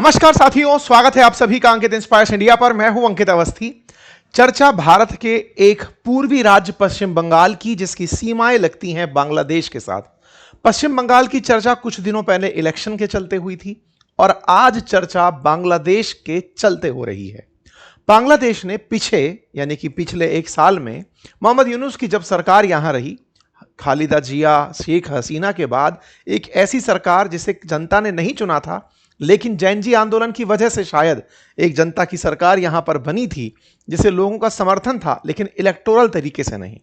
नमस्कार साथियों, स्वागत है आप सभी का अंकित इंस्पायर्स इंडिया पर। मैं हूं अंकित अवस्थी। चर्चा भारत के एक पूर्वी राज्य पश्चिम बंगाल की, जिसकी सीमाएं लगती हैं बांग्लादेश के साथ। पश्चिम बंगाल की चर्चा कुछ दिनों पहले इलेक्शन के चलते हुई थी और आज चर्चा बांग्लादेश के चलते हो रही है। बांग्लादेश ने यानी कि पिछले एक साल में मोहम्मद यूनुस की जब सरकार यहां रही, खालिदा जिया, शेख हसीना के बाद एक ऐसी सरकार जिसे जनता ने नहीं चुना था, लेकिन जैन जी आंदोलन की वजह से शायद एक जनता की सरकार यहां पर बनी थी, जिसे लोगों का समर्थन था, लेकिन इलेक्टोरल तरीके से नहीं।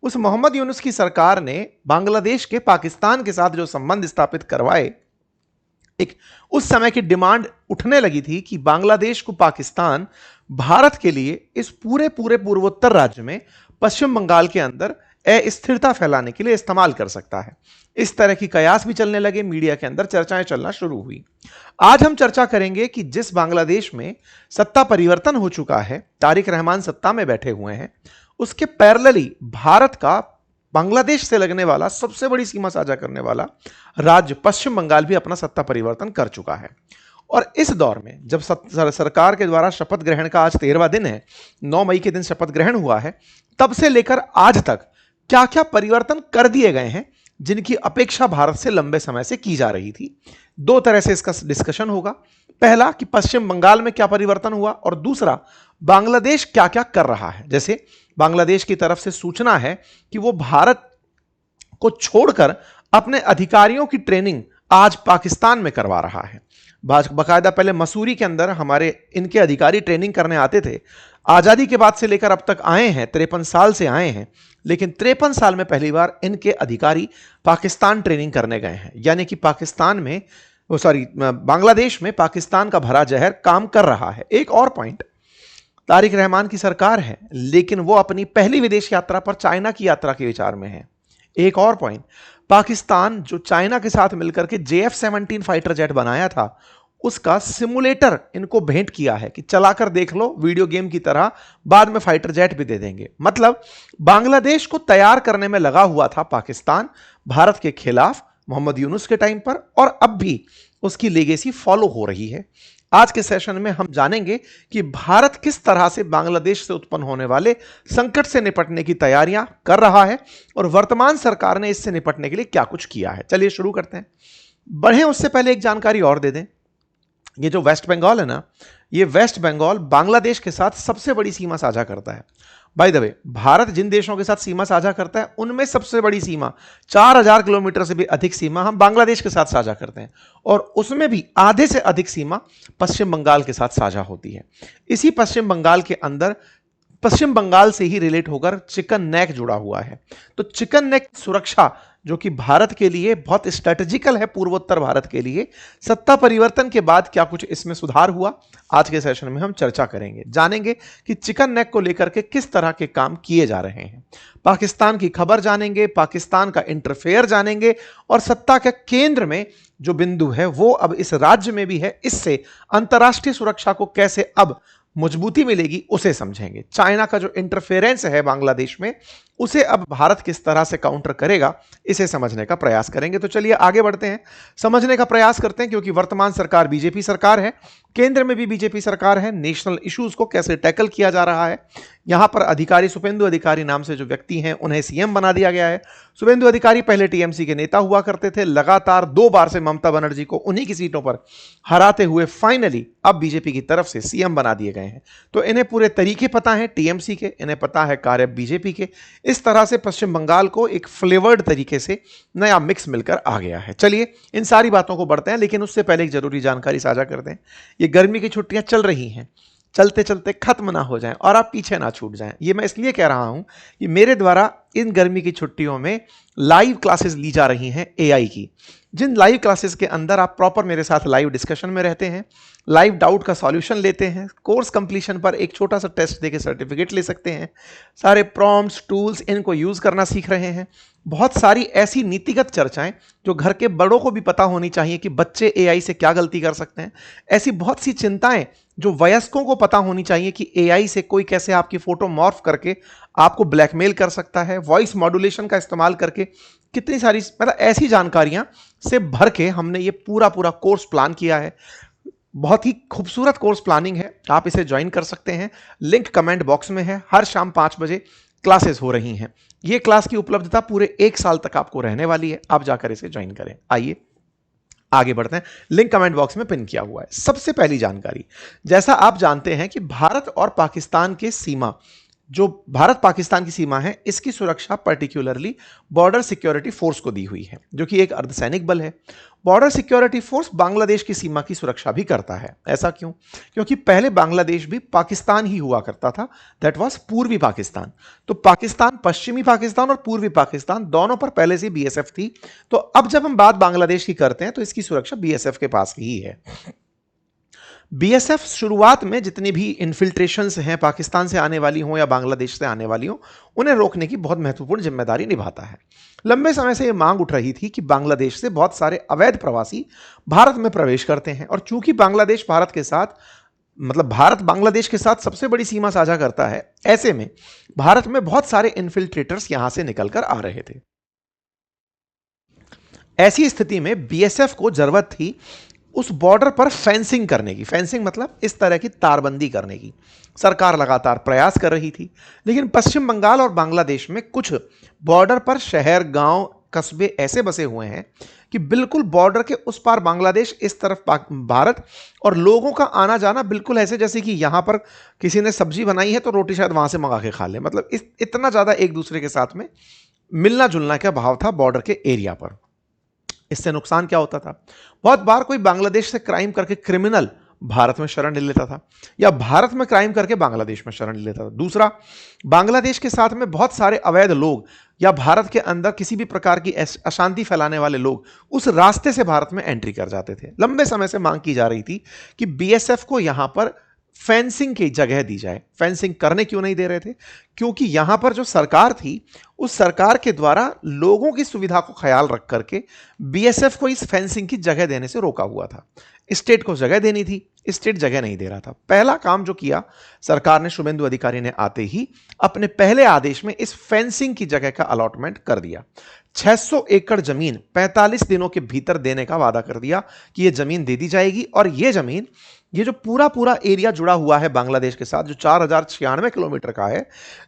उस मोहम्मद यूनुस की सरकार ने बांग्लादेश के पाकिस्तान के साथ जो संबंध स्थापित करवाए, एक उस समय की डिमांड उठने लगी थी कि बांग्लादेश को पाकिस्तान भारत के लिए इस पूरे पूर्वोत्तर राज्य में पश्चिम बंगाल के अंदर अस्थिरता फैलाने के लिए इस्तेमाल कर सकता है। इस तरह की कयास भी चलने लगे, मीडिया के अंदर चर्चाएं चलना शुरू हुई। आज हम चर्चा करेंगे कि जिस बांग्लादेश में सत्ता परिवर्तन हो चुका है, तारिक रहमान सत्ता में बैठे हुए हैं, उसके पैरेलली भारत का बांग्लादेश से लगने वाला सबसे बड़ी सीमा साझा करने वाला राज्य पश्चिम बंगाल भी अपना सत्ता परिवर्तन कर चुका है। और इस दौर में जब सरकार के द्वारा शपथ ग्रहण का आज 13वां दिन है, 9 मई के दिन शपथ ग्रहण हुआ है, तब से लेकर आज तक क्या क्या परिवर्तन कर दिए गए हैं, जिनकी अपेक्षा भारत से लंबे समय से की जा रही थी। दो तरह से इसका डिस्कशन होगा। पहला कि पश्चिम बंगाल में क्या परिवर्तन हुआ, और दूसरा बांग्लादेश क्या क्या कर रहा है। जैसे बांग्लादेश की तरफ से सूचना है कि वो भारत को छोड़कर अपने अधिकारियों की ट्रेनिंग आज पाकिस्तान में करवा रहा है। बाकायदा पहले मसूरी के अंदर हमारे इनके अधिकारी ट्रेनिंग करने आते थे। आजादी के बाद से लेकर अब तक आए हैं, 53 साल से आए हैं, लेकिन 53 साल में पहली बार इनके अधिकारी पाकिस्तान ट्रेनिंग करने गए हैं। यानी कि बांग्लादेश में पाकिस्तान का भरा जहर काम कर रहा है। एक और पॉइंट, तारिक रहमान की सरकार है, लेकिन वो अपनी पहली विदेश यात्रा पर चाइना की यात्रा के विचार में है। एक और पॉइंट, पाकिस्तान जो चाइना के साथ मिलकर के JF-17 फाइटर जेट बनाया था, उसका सिमुलेटर इनको भेंट किया है कि चलाकर देख लो, वीडियो गेम की तरह, बाद में फाइटर जेट भी दे देंगे। मतलब बांग्लादेश को तैयार करने में लगा हुआ था पाकिस्तान भारत के खिलाफ मोहम्मद यूनुस के टाइम पर, और अब भी उसकी लेगेसी फॉलो हो रही है। आज के सेशन में हम जानेंगे कि भारत किस तरह से बांग्लादेश से उत्पन्न होने वाले संकट से निपटने की तैयारियां कर रहा है और वर्तमान सरकार ने इससे निपटने के लिए क्या कुछ किया है। चलिए शुरू करते हैं। बढ़े उससे पहले एक जानकारी और दे दें। ये जो वेस्ट बंगाल है ना, ये वेस्ट बंगाल बांग्लादेश के साथ सबसे बड़ी सीमा साझा करता है। बाय द वे, भारत जिन देशों के साथ सीमा साझा करता है, उनमें सबसे बड़ी सीमा 4000 किलोमीटर से भी अधिक सीमा हम बांग्लादेश के साथ साझा करते हैं, और उसमें भी आधे से अधिक सीमा पश्चिम बंगाल के साथ साझा होती है। इसी पश्चिम बंगाल के अंदर पश्चिम बंगाल से ही रिलेट होकर चिकन नेक जुड़ा हुआ है। तो चिकन नेक सुरक्षा, जो कि भारत के लिए बहुत स्ट्रेटेजिकल है, पूर्वोत्तर भारत के लिए, सत्ता परिवर्तन के बाद क्या कुछ इसमें सुधार हुआ, आज के सेशन में हम चर्चा करेंगे। जानेंगे कि चिकन नेक को लेकर के किस तरह के काम किए जा रहे हैं। पाकिस्तान की खबर जानेंगे, पाकिस्तान का इंटरफेयर जानेंगे, और सत्ता के केंद्र में जो बिंदु है वो अब इस राज्य में भी है। इससे अंतर्राष्ट्रीय सुरक्षा को कैसे अब मजबूती मिलेगी, उसे समझेंगे। चाइना का जो इंटरफेरेंस है बांग्लादेश में, उसे अब भारत किस तरह से काउंटर करेगा, इसे समझने का प्रयास करेंगे। तो चलिए आगे बढ़ते हैं, समझने का प्रयास करते हैं। क्योंकि वर्तमान सरकार बीजेपी सरकार है, केंद्र में भी बीजेपी सरकार है। नेशनल इश्यूज को कैसे टैकल किया जा रहा है, यहां पर अधिकारी, शुभेंदु अधिकारी नाम से जो व्यक्ति हैं, उन्हें सीएम बना दिया गया है। शुभेंदु अधिकारी पहले टीएमसी के नेता हुआ करते थे, लगातार 2 बार से ममता बनर्जी को उन्हीं की सीटों पर हराते हुए फाइनली अब बीजेपी की तरफ से सीएम बना दिए गए हैं। तो इन्हें पूरे तरीके पता है टीएमसी के, इन्हें पता है कार्य बीजेपी के। इस तरह से पश्चिम बंगाल को एक फ्लेवर्ड तरीके से नया मिक्स मिलकर आ गया है। चलिए इन सारी बातों को बढ़ते हैं, लेकिन उससे पहले एक जरूरी जानकारी साझा करते हैं। ये गर्मी की छुट्टियां चल रही हैं, चलते चलते खत्म ना हो जाएं और आप पीछे ना छूट जाएं। ये मैं इसलिए कह रहा हूं कि मेरे द्वारा इन गर्मी की छुट्टियों में लाइव क्लासेस ली जा रही हैं एआई की, जिन लाइव क्लासेस के अंदर आप प्रॉपर मेरे साथ लाइव डिस्कशन में रहते हैं, लाइव डाउट का सॉल्यूशन लेते हैं, कोर्स कंप्लीशन पर एक छोटा सा टेस्ट देके सर्टिफिकेट ले सकते हैं, सारे प्रॉम्प्ट्स, टूल्स, इनको यूज करना सीख रहे हैं। बहुत सारी ऐसी नीतिगत चर्चाएं जो घर के बड़ों को भी पता होनी चाहिए कि बच्चे एआई से क्या गलती कर सकते हैं। ऐसी बहुत सी चिंताएं जो वयस्कों को पता होनी चाहिए कि एआई से कोई कैसे आपकी फोटो मॉर्फ करके आपको ब्लैकमेल कर सकता है, वॉइस मॉड्यूलेशन का इस्तेमाल करके कितनी सारी, मतलब ऐसी जानकारियां से भर के हमने ये पूरा कोर्स प्लान किया है। बहुत ही खूबसूरत कोर्स प्लानिंग है, आप इसे ज्वाइन कर सकते हैं। लिंक कमेंट बॉक्स में है। हर शाम 5 बजे क्लासेस हो रही हैं। ये क्लास की उपलब्धता पूरे 1 साल तक आपको रहने वाली है। आप जाकर इसे ज्वाइन करें। आइए आगे बढ़ते हैं। लिंक कमेंट बॉक्स में पिन किया हुआ है। सबसे पहली जानकारी, जैसा आप जानते हैं कि भारत और पाकिस्तान की सीमा, जो भारत पाकिस्तान की सीमा है, इसकी सुरक्षा पर्टिकुलरली बॉर्डर सिक्योरिटी फोर्स को दी हुई है, जो कि एक अर्धसैनिक बल है। बॉर्डर सिक्योरिटी फोर्स बांग्लादेश की सीमा की सुरक्षा भी करता है। ऐसा क्यों? क्योंकि पहले बांग्लादेश भी पाकिस्तान ही हुआ करता था, दैट वाज पूर्वी पाकिस्तान। तो पाकिस्तान, पश्चिमी पाकिस्तान और पूर्वी पाकिस्तान दोनों पर पहले से बीएसएफ थी। तो अब जब हम बात बांग्लादेश की करते हैं तो इसकी सुरक्षा बीएसएफ के पास ही है। बीएसएफ शुरुआत में जितनी भी इन्फिल्ट्रेशंस हैं, पाकिस्तान से आने वाली हों या बांग्लादेश से आने वाली हों, उन्हें रोकने की बहुत महत्वपूर्ण जिम्मेदारी निभाता है। लंबे समय से यह मांग उठ रही थी कि बांग्लादेश से बहुत सारे अवैध प्रवासी भारत में प्रवेश करते हैं, और चूंकि बांग्लादेश भारत के साथ, मतलब भारत बांग्लादेश के साथ सबसे बड़ी सीमा साझा करता है, ऐसे में भारत में बहुत सारे इन्फिल्ट्रेटर्स यहां से निकलकर आ रहे थे। ऐसी स्थिति में बीएसएफ को जरूरत थी उस बॉर्डर पर फेंसिंग करने की। फेंसिंग मतलब इस तरह की तारबंदी करने की। सरकार लगातार प्रयास कर रही थी, लेकिन पश्चिम बंगाल और बांग्लादेश में कुछ बॉर्डर पर शहर, गांव, कस्बे ऐसे बसे हुए हैं कि बिल्कुल बॉर्डर के उस पार बांग्लादेश, इस तरफ भारत, और लोगों का आना जाना बिल्कुल ऐसे जैसे कि यहां पर किसी ने सब्जी बनाई है तो रोटी शायद वहां से मंगा के खा ले। मतलब इतना ज्यादा एक दूसरे के साथ में मिलना जुलना का भाव था बॉर्डर के एरिया पर। इससे नुकसान क्या होता था? बहुत बार कोई बांग्लादेश से क्राइम करके क्रिमिनल भारत में शरण ले लेता था, या भारत में क्राइम करके बांग्लादेश में शरण ले लेता था। दूसरा, बांग्लादेश के साथ में बहुत सारे अवैध लोग या भारत के अंदर किसी भी प्रकार की अशांति फैलाने वाले लोग उस रास्ते से भारत में एंट्री कर जाते थे। लंबे समय से मांग की जा रही थी कि बीएसएफ को यहां पर फेंसिंग की जगह दी जाए। फेंसिंग करने क्यों नहीं दे रहे थे? क्योंकि यहां पर जो सरकार थी, उस सरकार के द्वारा लोगों की सुविधा को ख्याल रख करके बीएसएफ को इस फेंसिंग की जगह देने से रोका हुआ था। स्टेट को जगह देनी थी, स्टेट जगह नहीं दे रहा था। पहला काम जो किया सरकार ने, शुभेंदु अधिकारी ने आते ही अपने पहले आदेश में इस फेंसिंग की जगह का अलॉटमेंट कर दिया। 600 एकड़ जमीन 45 दिनों के भीतर देने का वादा कर दिया कि यह जमीन दे दी जाएगी। और यह जमीन, ये जो पूरा पूरा एरिया जुड़ा हुआ है बांग्लादेश के साथ, जो 4096 किलोमीटर का है,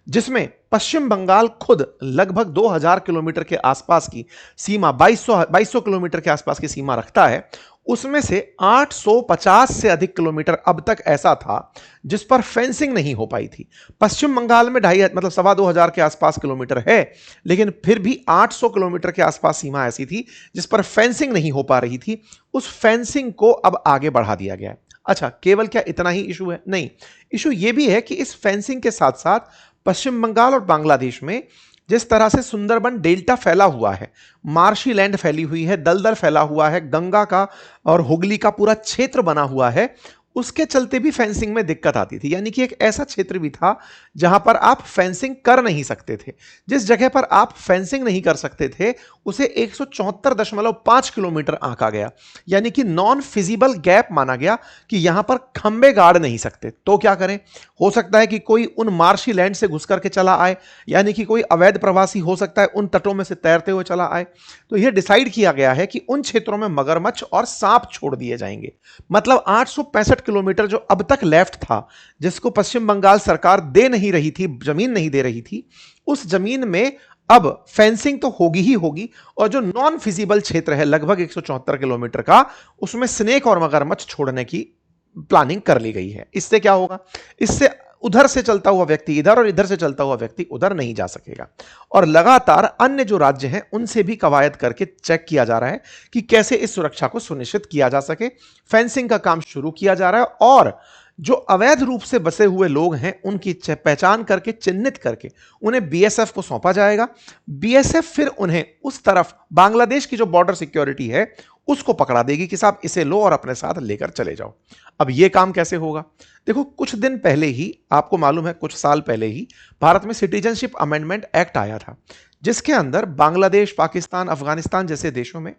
जिसमें पश्चिम बंगाल खुद लगभग 2000 किलोमीटर के आसपास की सीमा, 2200 किलोमीटर के आसपास की सीमा रखता है, उसमें से 850 से अधिक किलोमीटर अब तक ऐसा था जिस पर फेंसिंग नहीं हो पाई थी। पश्चिम बंगाल में 2,500 के आसपास किलोमीटर है, लेकिन फिर भी 800 किलोमीटर के आसपास सीमा ऐसी थी जिस पर फेंसिंग नहीं हो पा रही थी। उस फेंसिंग को अब आगे बढ़ा दिया गया है। अच्छा, केवल क्या इतना ही इशू है? नहीं, इशू यह भी है कि इस फेंसिंग के साथ साथ पश्चिम बंगाल और बांग्लादेश में जिस तरह से सुंदरबन डेल्टा फैला हुआ है, मार्शी लैंड फैली हुई है, दलदल फैला हुआ है, गंगा का और हुगली का पूरा क्षेत्र बना हुआ है, उसके चलते भी फेंसिंग में दिक्कत आती थी। यानी कि एक ऐसा क्षेत्र भी था जहां पर आप फेंसिंग कर नहीं सकते थे। जिस जगह पर आप फेंसिंग नहीं कर सकते थे उसे 174.5 किलोमीटर आंका गया, यानी कि नॉन फिजिबल गैप माना गया कि यहां पर खंबे गाड़ नहीं सकते। तो क्या करें? हो सकता है कि कोई उन मार्शी लैंड से घुस करके चला आए, यानी कि कोई अवैध प्रवासी हो सकता है उन तटों में से तैरते हुए चला आए। तो यह डिसाइड किया गया है कि उन क्षेत्रों में मगरमच्छ और सांप छोड़ दिए जाएंगे। मतलब 865 किलोमीटर जो अब तक लेफ्ट था, जिसको पश्चिम बंगाल सरकार दे नहीं रही थी, जमीन नहीं दे रही थी, उस जमीन में अब फेंसिंग तो होगी ही होगी, और जो नॉन फिजिबल क्षेत्र है लगभग 174 किलोमीटर का, उसमें स्नेक और मगरमच्छ छोड़ने की प्लानिंग कर ली गई है। इससे क्या होगा? इससे उधर से चलता हुआ व्यक्ति इधर और इधर से चलता हुआ व्यक्ति उधर नहीं जा सकेगा। और लगातार अन्य जो राज्य हैं उनसे भी कवायद करके चेक किया जा रहा है कि कैसे इस सुरक्षा को सुनिश्चित किया जा सके। फेंसिंग का काम शुरू किया जा रहा है, और जो अवैध रूप से बसे हुए लोग हैं उनकी पहचान करके, चिन्हित करके उन्हें बीएसएफ को सौंपा जाएगा। बीएसएफ फिर उन्हें उस तरफ बांग्लादेश की जो बॉर्डर सिक्योरिटी है उसको पकड़ा देगी कि साहब इसे लो और अपने साथ लेकर चले जाओ। अब यह काम कैसे होगा? देखो, कुछ दिन पहले ही, आपको मालूम है कुछ साल पहले ही भारत में सिटीजनशिप अमेंडमेंट एक्ट आया था, जिसके अंदर बांग्लादेश, पाकिस्तान, अफगानिस्तान जैसे देशों में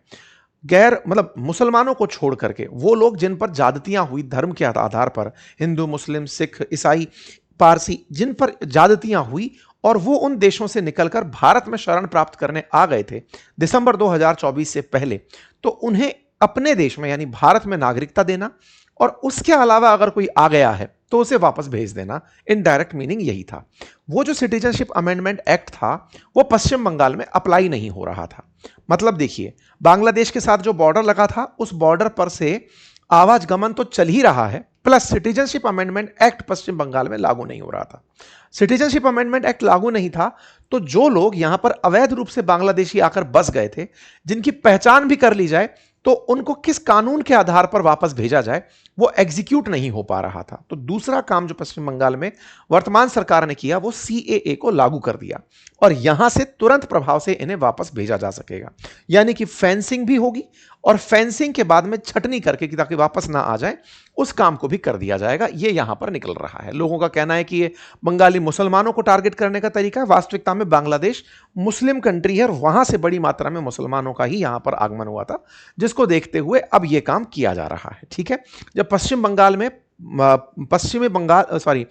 मुसलमानों को छोड़ करके वो लोग जिन पर ज्यादतियां हुई धर्म के आधार पर, हिंदू, मुस्लिम, सिख, ईसाई, पारसी, जिन पर ज्यादतियां हुई और वो उन देशों से निकलकर भारत में शरण प्राप्त करने आ गए थे दिसंबर 2024 से पहले, तो उन्हें अपने देश में यानी भारत में नागरिकता देना, और उसके अलावा अगर कोई आ गया है तो उसे वापस भेज देना। इनडायरेक्ट मीनिंग यही था। वो जो सिटीजनशिप अमेंडमेंट एक्ट था वो पश्चिम बंगाल में अप्लाई नहीं हो रहा था। मतलब देखिए, बांग्लादेश के साथ जो बॉर्डर लगा था उस बॉर्डर पर से आवागमन तो चल ही रहा है, प्लस सिटीजनशिप अमेंडमेंट एक्ट पश्चिम बंगाल में लागू नहीं हो रहा था। सिटीजनशिप अमेंडमेंट एक्ट लागू नहीं था तो जो लोग यहां पर अवैध रूप से बांग्लादेशी आकर बस गए थे, जिनकी पहचान भी कर ली जाए तो उनको किस कानून के आधार पर वापस भेजा जाए वो एग्जीक्यूट नहीं हो पा रहा था। तो दूसरा काम जो पश्चिम बंगाल में वर्तमान सरकार ने किया वो सीएए को लागू कर दिया और यहां से तुरंत प्रभाव से इन्हें वापस भेजा जा सकेगा। यानी कि फेंसिंग भी होगी और फेंसिंग के बाद में छटनी करके कि ताकि वापस ना आ जाए उस काम को भी कर दिया जाएगा। ये यहां पर निकल रहा है। लोगों का कहना है कि ये बंगाली मुसलमानों को टारगेट करने का तरीका है। वास्तविकता में बांग्लादेश मुस्लिम कंट्री है और वहां से बड़ी मात्रा में मुसलमानों का ही यहां पर आगमन हुआ था, जिसको देखते हुए अब यह काम किया जा रहा है। ठीक है, जब पश्चिम बंगाल में पश्चिमी बंगाल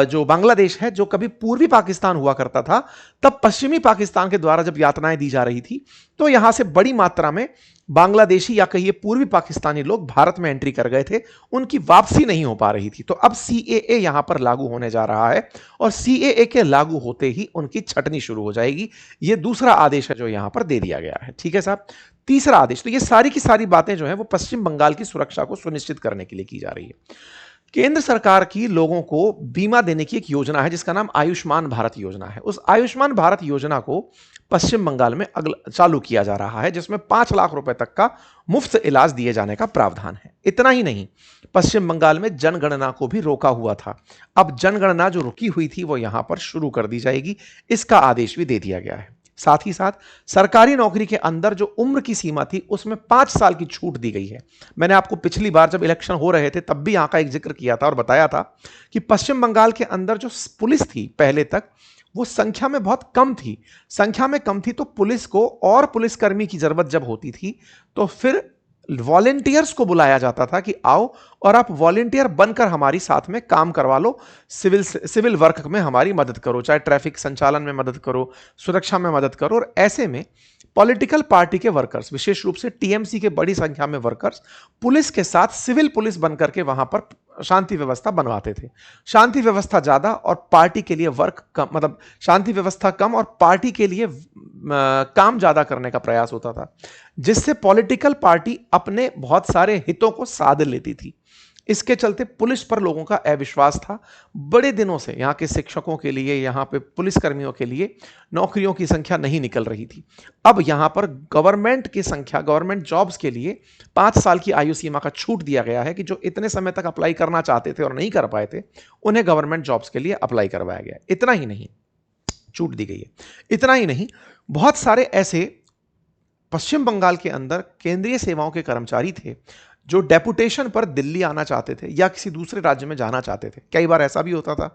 जो बांग्लादेश है जो कभी पूर्वी पाकिस्तान हुआ करता था, तब पश्चिमी पाकिस्तान के द्वारा जब यातनाएं दी जा रही थी तो यहां से बड़ी मात्रा में बांग्लादेशी या कहिए पूर्वी पाकिस्तानी लोग भारत में एंट्री कर गए थे, उनकी वापसी नहीं हो पा रही थी। तो अब सीएए यहां पर लागू होने जा रहा है और सीएए के लागू होते ही उनकी छटनी शुरू हो जाएगी। यह दूसरा आदेश है जो यहां पर दे दिया गया है। ठीक है साहब, तीसरा आदेश, तो ये सारी की सारी बातें जो है वो पश्चिम बंगाल की सुरक्षा को सुनिश्चित करने के लिए की जा रही है। केंद्र सरकार की लोगों को बीमा देने की एक योजना है जिसका नाम आयुष्मान भारत योजना है। उस आयुष्मान भारत योजना को पश्चिम बंगाल में चालू किया जा रहा है, जिसमें 5 लाख रुपए तक का मुफ्त इलाज दिए जाने का प्रावधान है। इतना ही नहीं, पश्चिम बंगाल में जनगणना को भी रोका हुआ था। अब जनगणना जो रुकी हुई थी वो यहां पर शुरू कर दी जाएगी, इसका आदेश भी दे दिया गया है। साथ ही साथ सरकारी नौकरी के अंदर जो उम्र की सीमा थी उसमें 5 साल की छूट दी गई है। मैंने आपको पिछली बार जब इलेक्शन हो रहे थे तब भी यहां का एक जिक्र किया था और बताया था कि पश्चिम बंगाल के अंदर जो पुलिस थी पहले तक वो संख्या में बहुत कम थी। संख्या में कम थी तो पुलिस को और पुलिसकर्मी की जरूरत जब होती थी तो फिर वॉलेंटियर्स को बुलाया जाता था कि आओ और आप वॉलेंटियर बनकर हमारी साथ में काम करवा लो, सिविल वर्क में हमारी मदद करो, चाहे ट्रैफिक संचालन में मदद करो, सुरक्षा में मदद करो। और ऐसे में पॉलिटिकल पार्टी के वर्कर्स, विशेष रूप से टीएमसी के बड़ी संख्या में वर्कर्स पुलिस के साथ सिविल पुलिस बनकर के वहां पर शांति व्यवस्था बनवाते थे। शांति व्यवस्था ज्यादा और पार्टी के लिए वर्क कम, मतलब शांति व्यवस्था कम और पार्टी के लिए काम ज्यादा करने का प्रयास होता था, जिससे पॉलिटिकल पार्टी अपने बहुत सारे हितों को साध लेती थी। इसके चलते पुलिस पर लोगों का अविश्वास था। बड़े दिनों से यहाँ के शिक्षकों के लिए, यहाँ पे पुलिसकर्मियों के लिए नौकरियों की संख्या नहीं निकल रही थी। अब यहाँ पर गवर्नमेंट की संख्या, गवर्नमेंट जॉब्स के लिए 5 साल की आयु सीमा का छूट दिया गया है कि जो इतने समय तक अप्लाई करना चाहते थे और नहीं कर पाए थे उन्हें गवर्नमेंट जॉब्स के लिए अप्लाई करवाया गया। इतना ही नहीं, छूट दी गई है। इतना ही नहीं, बहुत सारे ऐसे पश्चिम बंगाल के अंदर केंद्रीय सेवाओं के कर्मचारी थे जो डेपुटेशन पर दिल्ली आना चाहते थे या किसी दूसरे राज्य में जाना चाहते थे। कई बार ऐसा भी होता था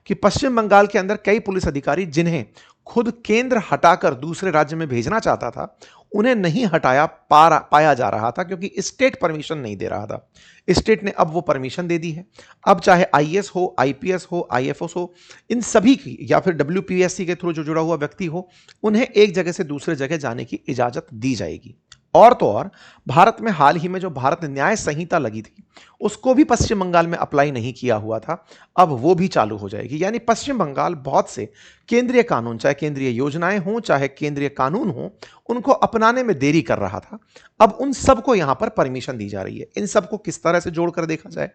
कि पश्चिम बंगाल के अंदर कई पुलिस अधिकारी जिन्हें खुद केंद्र हटाकर दूसरे राज्य में भेजना चाहता था, उन्हें नहीं हटाया पाया जा रहा था क्योंकि स्टेट परमिशन नहीं दे रहा था। स्टेट ने अब वो परमिशन दे दी है। अब चाहे आईएएस हो, आईपीएस हो, आईएफएस हो, इन सभी की, या फिर डब्ल्यूपीएससी के थ्रू जो जुड़ा हुआ व्यक्ति हो, उन्हें एक जगह से दूसरे जगह जाने की इजाजत दी जाएगी। और तो और भारत में हाल ही में जो भारत न्याय संहिता लगी थी उसको भी पश्चिम बंगाल में अप्लाई नहीं किया हुआ था, अब वो भी चालू हो जाएगी। यानी पश्चिम बंगाल बहुत से केंद्रीय कानून, चाहे केंद्रीय योजनाएं हों चाहे केंद्रीय कानून हों, उनको अपनाने में देरी कर रहा था। अब उन सबको यहां पर परमिशन दी जा रही है। इन सबको किस तरह से जोड़कर देखा जाए,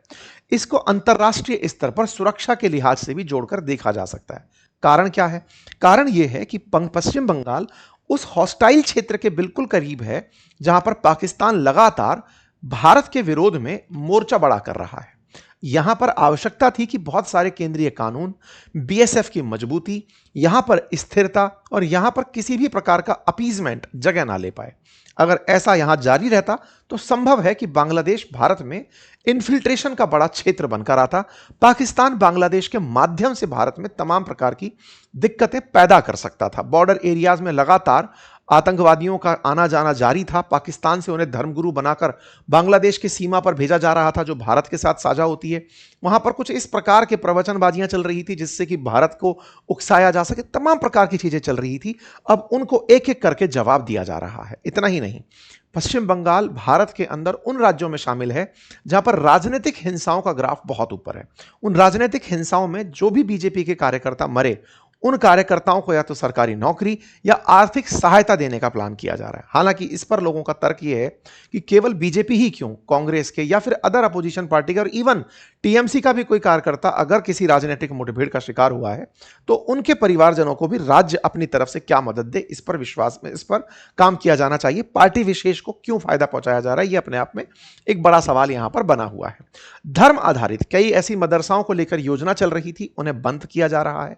इसको अंतरराष्ट्रीय स्तर पर सुरक्षा के लिहाज से भी जोड़कर देखा जा सकता है। कारण क्या है? कारण यह है कि पश्चिम बंगाल उस हॉस्टाइल क्षेत्र के बिल्कुल करीब है जहां पर पाकिस्तान लगातार भारत के विरोध में मोर्चा बड़ा कर रहा है। यहां पर आवश्यकता थी कि बहुत सारे केंद्रीय कानून, बीएसएफ की मजबूती, यहां पर स्थिरता और यहां पर किसी भी प्रकार का अपीजमेंट जगह ना ले पाए। अगर ऐसा यहां जारी रहता तो संभव है कि बांग्लादेश भारत में इन्फिल्ट्रेशन का बड़ा क्षेत्र बनकर आता, पाकिस्तान बांग्लादेश के माध्यम से भारत में तमाम प्रकार की दिक्कतें पैदा कर सकता था। बॉर्डर एरियाज में लगातार आतंकवादियों का आना जाना जारी था। पाकिस्तान से उन्हें धर्मगुरु बनाकर बांग्लादेश की सीमा पर भेजा जा रहा था जो भारत के साथ साझा होती है। वहां पर कुछ इस प्रकार के प्रवचनबाजियां चल रही थी जिससे कि भारत को उकसाया जा सके, तमाम प्रकार की चीजें चल रही थी। अब उनको एक एक करके जवाब दिया जा रहा है। इतना ही नहीं, पश्चिम बंगाल भारत के अंदर उन राज्यों में शामिल है जहां पर राजनीतिक हिंसाओं का ग्राफ बहुत ऊपर है। उन राजनीतिक हिंसाओं में जो भी बीजेपी के कार्यकर्ता मरे, उन कार्यकर्ताओं को या तो सरकारी नौकरी या आर्थिक सहायता देने का प्लान किया जा रहा है। हालांकि इस पर लोगों का तर्क यह है कि केवल बीजेपी ही क्यों, कांग्रेस के या फिर अदर अपोजिशन पार्टी के और इवन टीएमसी का भी कोई कार्यकर्ता अगर किसी राजनीतिक मुठभेड़ का शिकार हुआ है तो उनके परिवारजनों को भी राज्य अपनी तरफ से क्या मदद दे, इस पर विश्वास में इस पर काम किया जाना चाहिए। पार्टी विशेष को क्यों फायदा पहुंचाया जा रहा है, यह अपने आप में एक बड़ा सवाल यहां पर बना हुआ है। धर्म आधारित कई ऐसी मदरसाओं को लेकर योजना चल रही थी, उन्हें बंद किया जा रहा है।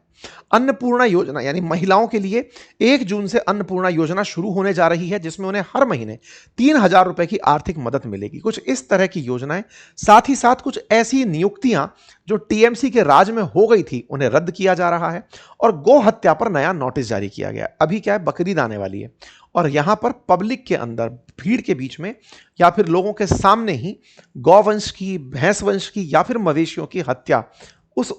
अन्नपूर्णा योजना यानी महिलाओं के लिए 1 जून से अन्नपूर्णा योजना शुरू होने जा रही है, जिसमें उन्हें हर महीने 3,000 रुपए की आर्थिक मदद मिलेगी। कुछ इस तरह की योजनाएं, साथ ही साथ कुछ ऐसी नियुक्तियां जो टीएमसी के राज में हो गई थी, उन्हें रद्द किया जा रहा है। और गौ हत्या पर नया नोटिस जारी किया गया। अभी क्या है, बकरीद आने वाली है और यहां पर पब्लिक के अंदर, भीड़ के बीच में या फिर लोगों के सामने ही गौवंश की, भैंस वंश की या फिर मवेशियों की हत्या उस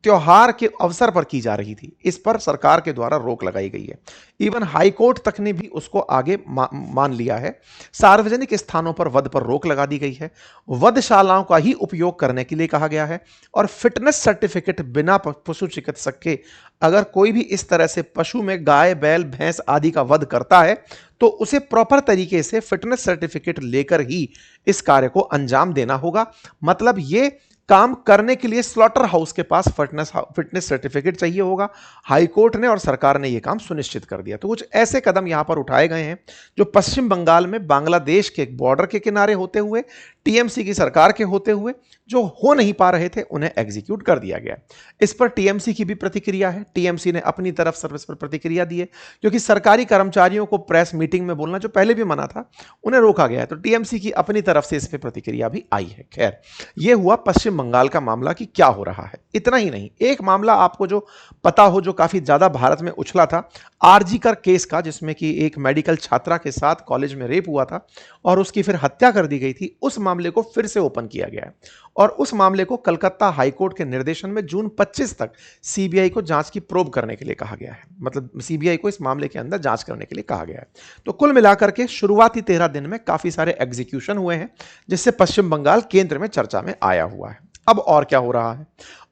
त्योहार के अवसर पर की जा रही थी। इस पर सरकार के द्वारा रोक लगाई गई है। इवन हाई कोर्ट तक ने भी उसको आगे मान लिया है। सार्वजनिक स्थानों पर वध पर रोक लगा दी गई है। वधशालाओं का ही उपयोग करने के लिए कहा गया है और फिटनेस सर्टिफिकेट बिना पशु चिकित्सक के अगर कोई भी इस तरह से पशु में गाय, बैल, भैंस आदि का वध करता है तो उसे प्रॉपर तरीके से फिटनेस सर्टिफिकेट लेकर ही इस कार्य को अंजाम देना होगा। मतलब ये काम करने के लिए स्लॉटर हाउस के पास फिटनेस सर्टिफिकेट चाहिए होगा। हाईकोर्ट ने और सरकार ने यह काम सुनिश्चित कर दिया। तो कुछ ऐसे कदम यहां पर उठाए गए हैं जो पश्चिम बंगाल में बांग्लादेश के बॉर्डर के किनारे होते हुए, टीएमसी की सरकार के होते हुए जो हो नहीं पा रहे थे, उन्हें एग्जीक्यूट कर दिया गया। इस पर टीएमसी की भी प्रतिक्रिया है। टीएमसी ने अपनी तरफ सर्विस पर प्रतिक्रिया दी है, क्योंकि सरकारी कर्मचारियों को प्रेस मीटिंग में बोलना जो पहले भी मना था, उन्हें रोका गया है। तो टीएमसी की अपनी तरफ से इस पर प्रतिक्रिया भी आई है। खैर, यह हुआ पश्चिम बंगाल का मामला कि क्या हो रहा है। इतना ही नहीं, एक मामला आपको जो पता हो, जो काफी ज्यादा भारत में उछला था, आरजी कर केस का, जिसमें कि एक मेडिकल छात्रा के साथ कॉलेज में रेप हुआ था और उसकी फिर हत्या कर दी गई थी। उस मामले को फिर से ओपन किया गया है और उस मामले को कलकत्ता हाईकोर्ट के निर्देशन में जून 25 तक सीबीआई को जांच की प्रोब करने के लिए कहा गया है। मतलब सीबीआई को इस मामले के अंदर जांच करने के लिए कहा गया है। तो कुल मिलाकर के शुरुआती 13 दिन में काफी सारे एग्जीक्यूशन हुए हैं, जिससे पश्चिम बंगाल केंद्र में चर्चा में आया हुआ है। अब और क्या हो रहा है,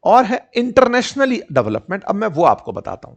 और है इंटरनेशनली डेवलपमेंट। अब मैं वो आपको बताता हूं।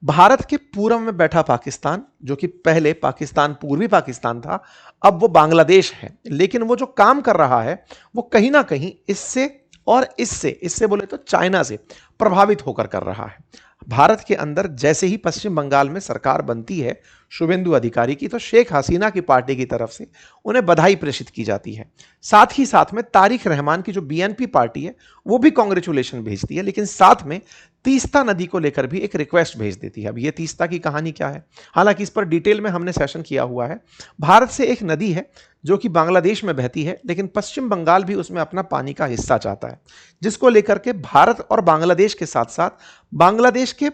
भारत के पूर्व में बैठा पाकिस्तान, जो कि पहले पाकिस्तान पूर्वी पाकिस्तान था, अब वो बांग्लादेश है। लेकिन वो जो काम कर रहा है वो कहीं ना कहीं इससे और इससे बोले तो चाइना से प्रभावित होकर कर रहा है। भारत के अंदर जैसे ही पश्चिम बंगाल में सरकार बनती है शुभेंदु अधिकारी की, तो शेख हसीना की पार्टी की तरफ से उन्हें बधाई प्रेषित की जाती है। साथ ही साथ में तारिक रहमान की जो बीएनपी पार्टी है वो भी कांग्रेचुलेशन भेजती है, लेकिन साथ में तीस्ता नदी को लेकर भी एक रिक्वेस्ट भेज देती है। अब ये तीस्ता की कहानी क्या है, हालांकि इस पर डिटेल में हमने सेशन किया हुआ है। भारत से एक नदी है जो कि बांग्लादेश में बहती है, लेकिन पश्चिम बंगाल भी उसमें अपना पानी का हिस्सा चाहता है, जिसको लेकर के भारत और बांग्लादेश के साथ साथ बांग्लादेश के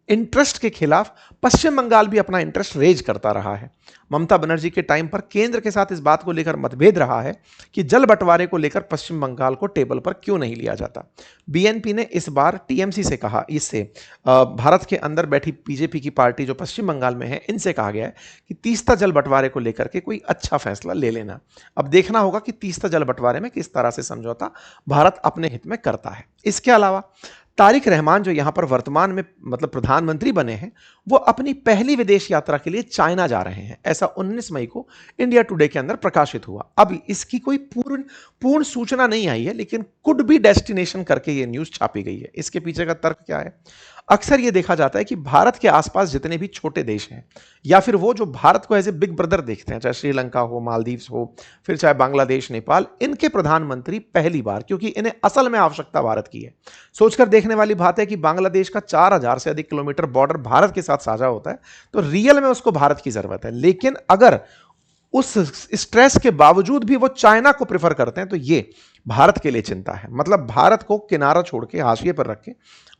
इंटरेस्ट के खिलाफ पश्चिम बंगाल भी अपना इंटरेस्ट रेज करता रहा है। ममता बनर्जी के टाइम पर केंद्र के साथ इस बात को लेकर मतभेद रहा है कि जल बंटवारे को लेकर पश्चिम बंगाल को टेबल पर क्यों नहीं लिया जाता। बीएनपी ने इस बार टीएमसी से कहा, इससे भारत के अंदर बैठी बीजेपी की पार्टी जो पश्चिम बंगाल में है, इनसे कहा गया है कि तीस्ता जल बंटवारे को लेकर के कोई अच्छा फैसला ले लेना। अब देखना होगा कि तीस्ता जल बंटवारे में किस तरह से समझौता भारत अपने हित में करता है। इसके अलावा तारिक रहमान जो यहां पर वर्तमान में मतलब प्रधानमंत्री बने हैं, वो अपनी पहली विदेश यात्रा के लिए चाइना जा रहे हैं। ऐसा 19 मई को इंडिया टुडे के अंदर प्रकाशित हुआ। अब इसकी कोई पूर्ण सूचना नहीं आई है, लेकिन कुड बी डेस्टिनेशन करके ये न्यूज छापी गई है। इसके पीछे का तर्क क्या है? अक्सर ये देखा जाता है कि भारत के आसपास जितने भी छोटे देश हैं या फिर वो जो भारत को एज ए बिग ब्रदर देखते हैं, चाहे श्रीलंका हो, मालदीव्स हो, फिर चाहे बांग्लादेश, नेपाल, इनके प्रधानमंत्री पहली बार, क्योंकि इन्हें असल में आवश्यकता भारत की है, सोचकर देखने वाली बात है कि बांग्लादेश का 4000 से अधिक किलोमीटर बॉर्डर भारत के साथ साझा होता है, तो रियल में उसको भारत की जरूरत है। लेकिन अगर उस स्ट्रेस के बावजूद भी वो चाइना को प्रेफर करते हैं, तो ये भारत के लिए चिंता है। मतलब भारत को किनारा छोड़ के, हाशिए पर रख के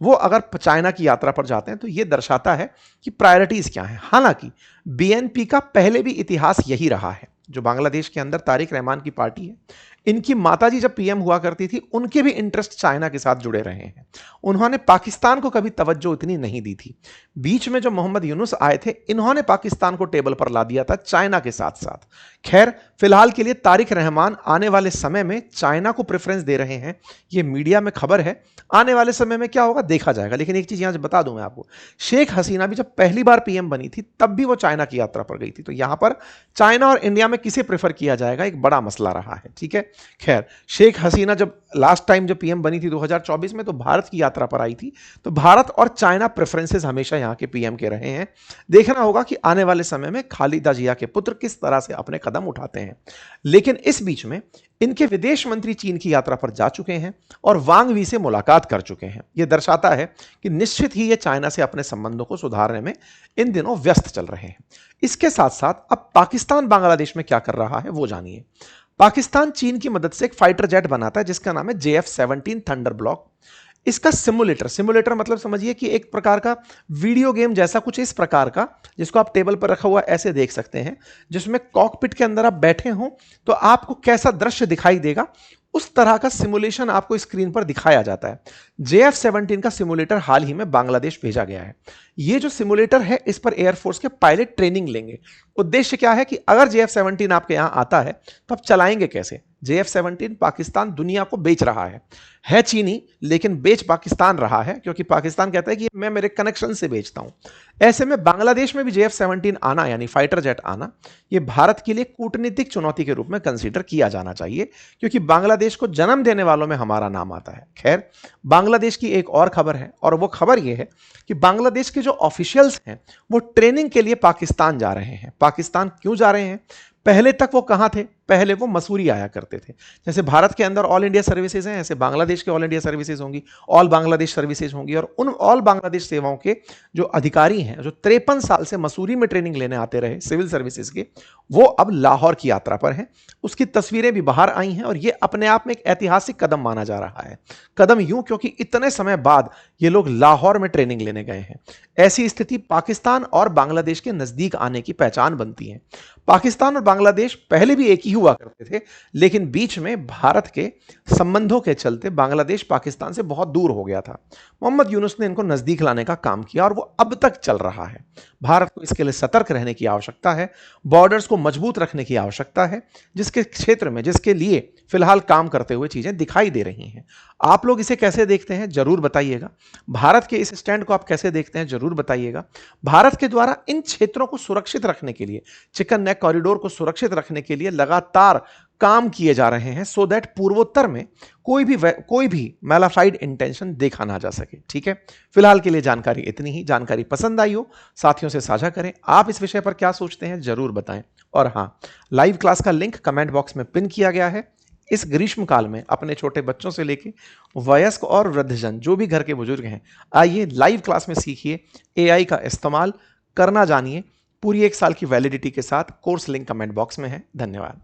वो अगर चाइना की यात्रा पर जाते हैं, तो ये दर्शाता है कि प्रायोरिटीज क्या है। हालांकि बीएनपी का पहले भी इतिहास यही रहा है। जो बांग्लादेश के अंदर तारिक रहमान की पार्टी है, इनकी माताजी जब पीएम हुआ करती थी, उनके भी इंटरेस्ट चाइना के साथ जुड़े रहे हैं। उन्होंने पाकिस्तान को कभी तवज्जो इतनी नहीं दी थी। बीच में जो मोहम्मद यूनुस आए थे, इन्होंने पाकिस्तान को टेबल पर ला दिया था चाइना के साथ साथ। खैर, फिलहाल के लिए तारिक रहमान आने वाले समय में चाइना को प्रेफरेंस दे रहे हैं, ये मीडिया में खबर है। आने वाले समय में क्या होगा देखा जाएगा। लेकिन एक चीज यहां से बता दूं मैं आपको, शेख हसीना भी जब पहली बार पीएम बनी थी, तब भी वो चाइना की यात्रा पर गई थी। तो यहां पर चाइना और इंडिया में किसे प्रेफर किया जाएगा, एक बड़ा मसला रहा है। ठीक है, खैर, शेख हसीना जब लास्ट टाइम जब पीएम बनी थी 2024 में, तो भारत की यात्रा पर आई थी। तो भारत और चाइना प्रेफरेंसेस हमेशा यहां के पीएम के रहे हैं। देखना होगा कि आने वाले समय में खालिदा जिया के पुत्र किस तरह से अपने कदम उठाते हैं। लेकिन इस बीच में इनके विदेश मंत्री चीन की यात्रा पर जा चुके हैं और वांग वी से मुलाकात कर चुके हैं। यह दर्शाता है कि निश्चित ही ये चाइना से अपने संबंधों को सुधारने में इन दिनों व्यस्त चल रहे हैं। इसके साथ साथ अब पाकिस्तान बांग्लादेश में क्या कर रहा है वो जानिए। पाकिस्तान चीन की मदद से एक फाइटर जेट बनाता है जिसका नाम है JF-17 थंडर ब्लॉक। इसका सिमुलेटर मतलब समझिए कि एक प्रकार का वीडियो गेम जैसा कुछ इस प्रकार का, जिसको आप टेबल पर रखा हुआ ऐसे देख सकते हैं, जिसमें कॉकपिट के अंदर आप बैठे हो तो आपको कैसा दृश्य दिखाई देगा, उस तरह का सिमुलेशन आपको स्क्रीन पर दिखाया जाता है। JF-17 का सिमुलेटर हाल ही में बांग्लादेश भेजा गया है। ये जो सिमुलेटर है, इस पर एयरफोर्स के पायलट ट्रेनिंग लेंगे। उद्देश्य क्या है कि अगर JF-17 आपके यहां आता है तो आप चलाएंगे कैसे। JF-17 पाकिस्तान दुनिया को बेच रहा है चीनी, लेकिन बेच पाकिस्तान रहा है, क्योंकि पाकिस्तान कहता है कि मैं मेरे कनेक्शन से बेचता हूं। ऐसे में बांग्लादेश में भी JF-17 आना, यानी फाइटर जेट आना, यह भारत के लिए कूटनीतिक चुनौती के रूप में कंसीडर किया जाना चाहिए, क्योंकि बांग्लादेश को जन्म देने वालों में हमारा नाम आता है। खैर, बांग्लादेश की एक और खबर है, और वो खबर यह है कि बांग्लादेश के जो ऑफिशियल्स हैं वो ट्रेनिंग के लिए पाकिस्तान जा रहे हैं। पाकिस्तान क्यों जा रहे हैं? पहले तक वो कहां थे? पहले वो मसूरी आया करते थे। जैसे भारत के अंदर ऑल इंडिया सर्विसेज हैं, ऐसे बांग्लादेश के ऑल इंडिया सर्विसेज होंगी, ऑल बांग्लादेश सर्विसेज होंगी। और उन ऑल बांग्लादेश सेवाओं के जो अधिकारी हैं, जो 53 साल से मसूरी में ट्रेनिंग लेने आते रहे सिविल सर्विसेज के, वो अब लाहौर की यात्रा पर हैं। उसकी तस्वीरें भी बाहर आई हैं, और ये अपने आप में एक ऐतिहासिक कदम माना जा रहा है। कदम यूं क्योंकि इतने समय बाद ये लोग लाहौर में ट्रेनिंग लेने गए हैं। ऐसी स्थिति पाकिस्तान और बांग्लादेश के नजदीक आने की पहचान बनती है। पाकिस्तान और बांग्लादेश पहले भी एक ही हुआ करते थे, लेकिन बीच में भारत के संबंधों के चलते बांग्लादेश पाकिस्तान से बहुत दूर हो गया था। मोहम्मद यूनुस ने इनको नजदीक लाने का काम किया, और वो अब तक चल रहा है। भारत को इसके लिए सतर्क रहने की आवश्यकता है, बॉर्डर्स को मजबूत रखने की आवश्यकता है, जिसके क्षेत्र में, जिसके लिए फिलहाल काम करते हुए चीजें दिखाई दे रही हैं। आप लोग इसे कैसे देखते हैं जरूर बताइएगा। भारत के इस स्टैंड को आप कैसे देखते हैं जरूर बताइएगा। भारत के द्वारा इन क्षेत्रों को सुरक्षित रखने के लिए, चिकन नेक कॉरिडोर को सुरक्षित रखने के लिए लगातार काम किए जा रहे हैं, सो दैट पूर्वोत्तर में कोई भी मैलाफाइड इंटेंशन देखा ना जा सके। ठीक है, फिलहाल के लिए जानकारी इतनी ही। जानकारी पसंद आई हो, साथियों से साझा करें। आप इस विषय पर क्या सोचते हैं जरूर बताएं। और हां, लाइव क्लास का लिंक कमेंट बॉक्स में पिन किया गया है। इस ग्रीष्म काल में अपने छोटे बच्चों से लेके वयस्क और वृद्धजन, जो भी घर के बुजुर्ग हैं, आइए लाइव क्लास में सीखिए, AI का इस्तेमाल करना जानिए। पूरी 1 साल की वैलिडिटी के साथ। कोर्स लिंक कमेंट बॉक्स में है। धन्यवाद।